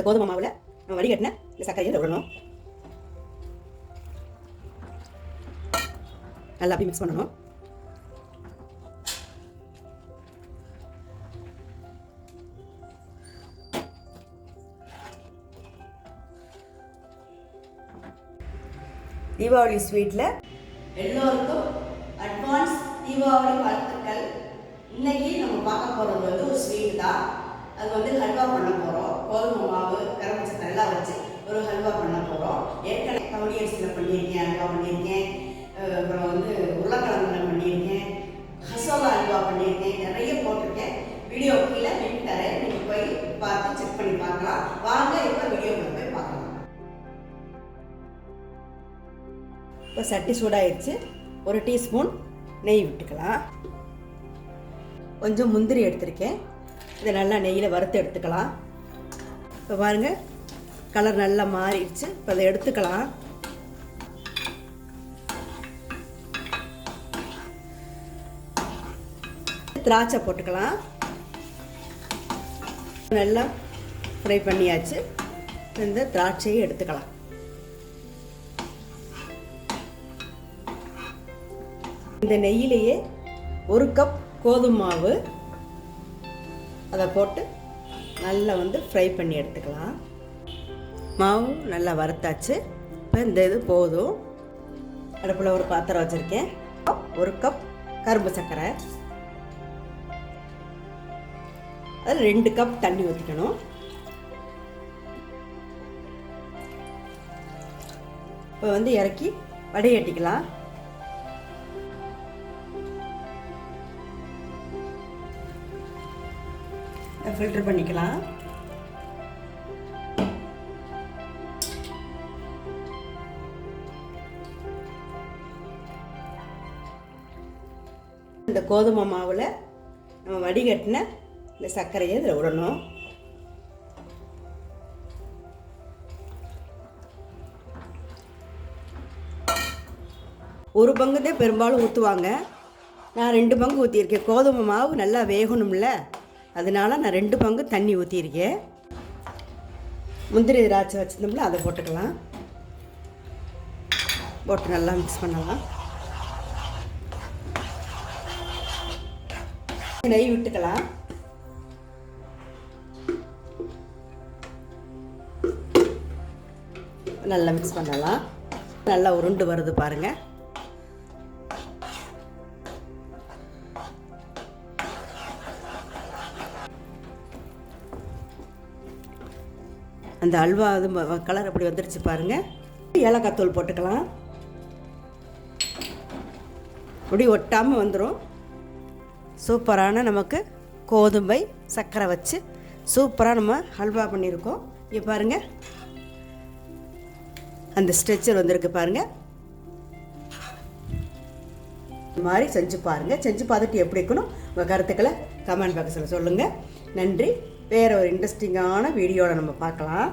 கோதுமை மாவில் நம்ம வடிகட்டின இந்த சர்க்கரையை விடணும். நல்லா அப்படி மிக்ஸ் பண்ணணும். தீபாவளி ஸ்வீட்டில் எல்லோருக்கும் அட்வான்ஸ் தீபாவளி வாழ்த்துக்கள். இன்னைக்கு நம்ம பார்க்க போகிறது வந்து ஒரு ஸ்வீட் தான். அது வந்து ஹல்வா பண்ண போகிறோம். கோதுமை மாவு கரும்பு சக்கரை எல்லாம் வச்சு ஒரு ஹல்வா பண்ண போகிறோம். ஏற்கனவே கவுனி அரிசியில் பண்ணியிருக்கேன், ஹல்வா பண்ணியிருக்கேன். அப்புறம் வந்து உருளைக்கிழங்குல பண்ணியிருக்கேன், ஹசோலா ஹல்வா பண்ணியிருக்கேன், நிறைய போட்டிருக்கேன். வீடியோ கீழே லிங்க் தரேன், நீங்கள் போய் பார்த்து செக் பண்ணி பார்க்கலாம். வாங்க இப்போ வீடியோக்குள்ள போய் பார்க்கலாம். இப்போ சட்டி சூடாகிடுச்சு. ஒரு டீஸ்பூன் நெய் விட்டுக்கலாம். கொஞ்சம் முந்திரி எடுத்திருக்கேன், இதை நல்லா நெய்யில் வறுத்து எடுத்துக்கலாம். இப்போ பாருங்கள், கலர் நல்லா மாறிடுச்சு. இப்போ அதை எடுத்துக்கலாம். திராட்சை போட்டுக்கலாம். நல்லா ஃப்ரை பண்ணியாச்சு. இந்த திராட்சையை எடுத்துக்கலாம். இந்த நெய்யிலேயே ஒரு கப் கோதுமை மாவு அதை போட்டு நல்லா வந்து ஃப்ரை பண்ணி எடுத்துக்கலாம். மாவு நல்லா வறுத்தாச்சு. இப்போ இந்த இது போதும். அடுப்பில் ஒரு பாத்திரம் வச்சுருக்கேன். ஒரு கப் கரும்பு சர்க்கரை, அதில் 2 கப் தண்ணி ஊற்றிக்கணும். இப்போ வந்து இறக்கி வடிகட்டிக்கலாம். ஃபில்டர் பண்ணிக்கலாம். இந்த கோதுமை மாவில் நம்ம வடிகட்டின இந்த சர்க்கரையை இதில் விடணும். ஒரு பங்கு தான் பெரும்பாலும் ஊற்றுவாங்க. நான் 2 பங்கு ஊற்றியிருக்கேன். கோதுமை மாவு நல்லா வேகணும்ல, அதனால நான் 2 பங்கு தண்ணி ஊற்றியிருக்கேன். முந்திரி திராட்சை வச்சுருந்தோம்ல, அதை போட்டுக்கலாம். போட்டு நல்லா மிக்ஸ் பண்ணலாம். நெய் விட்டுக்கலாம். நல்லா மிக்ஸ் பண்ணலாம். நல்லா உருண்டு வருது பாருங்கள். அந்த அல்வா அது கலர் அப்படி வந்துருச்சு பாருங்கள். ஏலக்காய் தூள் போட்டுக்கலாம். அப்படி ஒட்டாமல் வந்துடும். சூப்பரான நமக்கு கோதுமை சர்க்கரை வச்சு சூப்பராக நம்ம ஹல்வா பண்ணியிருக்கோம். இங்கே பாருங்கள், அந்த ஸ்ட்ரெச்சர் வந்திருக்கு பாருங்கள். இந்த மாதிரி செஞ்சு பாருங்கள். செஞ்சு பார்த்துட்டு எப்படி இருக்கணும் உங்கள் கருத்துக்களை கமெண்ட் பாக்ஸில் சொல்லுங்கள். நன்றி. வேறு ஒரு இன்ட்ரெஸ்டிங்கான வீடியோவில் நம்ம பார்க்கலாம்.